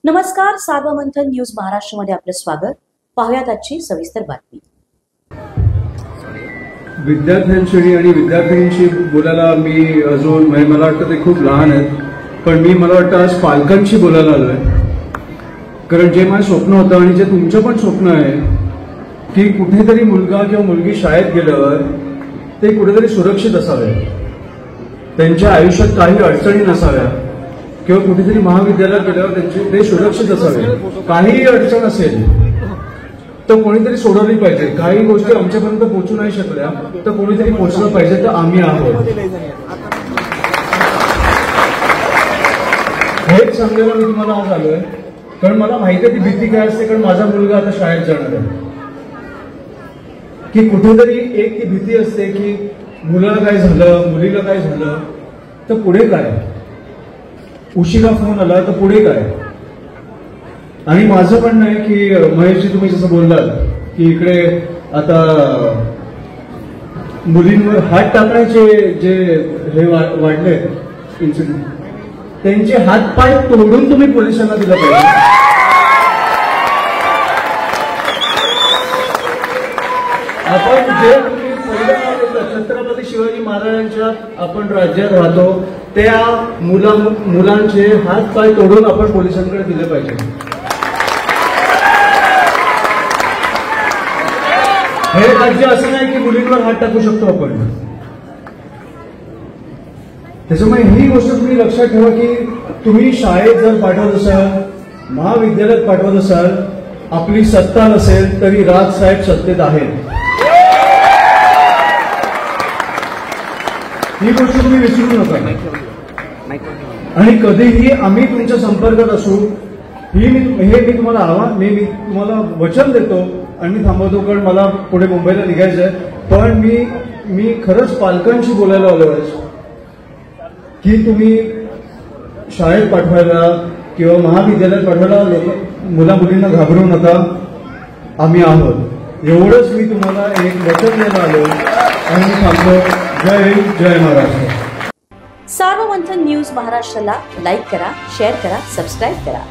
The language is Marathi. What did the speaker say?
नमस्कार, सार्वमंथन न्यूज महाराष्ट्रमध्ये आपलं स्वागत. पाहुयात आजची सविस्तर बातमी. विद्यार्थ्यांशी आणि विद्यार्थ्यांशी बोलायला मी अजून मला वाटतं ते खूप लहान आहेत, पण मला वाटतं आज पालकांशी बोलायला आलोय. कारण जे माझं स्वप्न होतं आणि जे तुमचं पण स्वप्न आहे की कुठेतरी मुलगा किंवा मुलगी शाळेत गेल्यावर ते कुठेतरी सुरक्षित असावे, त्यांच्या आयुष्यात काही अडचणी नसाव्या, किंवा कुठेतरी महाविद्यालयात गेल्यावर ते सुरक्षित असावे. काहीही अडचण असेल तर कोणीतरी सोडवली पाहिजे. काही गोष्टी आमच्यापर्यंत पोहोचू नाही शकल्या तर कोणीतरी पोहोचलं पाहिजे, तर आम्ही आहोत. हेच सांगायला मी तुम्हाला आज आलोय, कारण मला माहिती आहे ती भीती काय असते. कारण माझा मुलगा आता शाळेत जाणार आहे, की कुठेतरी एक ती भीती असते की मुलाला काय झालं, मुलीला काय झालं तर पुढे काय, उशिरा फोन आला तर पुढे काय. आणि माझं म्हणणं आहे की महेशजी, तुम्ही जसं बोललात की इकडे आता मुलींवर हात टाकण्याचे जे हे वाढले इन्सिडेंट, त्यांचे हात पाय तोडून तुम्ही पोलिसांना दिलं पाहिजे. आपण जे छत्रपती शिवाजी महाराजांच्या आपण राज्यात राहतो त्या मुलांचे हात पाय तोडून आपण पोलिसांकडे दिले पाहिजे. हे राज्य असं नाही की मुलींवर हात टाकू शकतो आपण. त्याच्यामुळे ही गोष्ट तुम्ही लक्षात ठेवा की तुम्ही शाळेत जर पाठवत असाल, महाविद्यालयात पाठवत असाल, आपली सत्ता नसेल तरी राजसाहेब सत्तेत आहेत. ही गोष्ट तुम्ही विसरू नका. आणि कधीही आम्ही तुमच्या संपर्कात असू हे मी तुम्हाला वचन देतो आणि मी थांबवतो, कारण मला पुढे मुंबईला निघायचं आहे. पण मी खरंच पालकांशी बोलायला आलोय की तुम्ही शाळेत पाठवायला किंवा महाविद्यालयात पाठवायला मुला मुलींना घाबरू नका, आम्ही आहोत. एवढंच मी तुम्हाला एक वचन द्यायला आलो आणि मी थांबतो. जय हिंद, जय महाराष्ट्र. सार्वमंथन न्यूज महाराष्ट्राला लाईक करा, शेअर करा, सबस्क्राईब करा.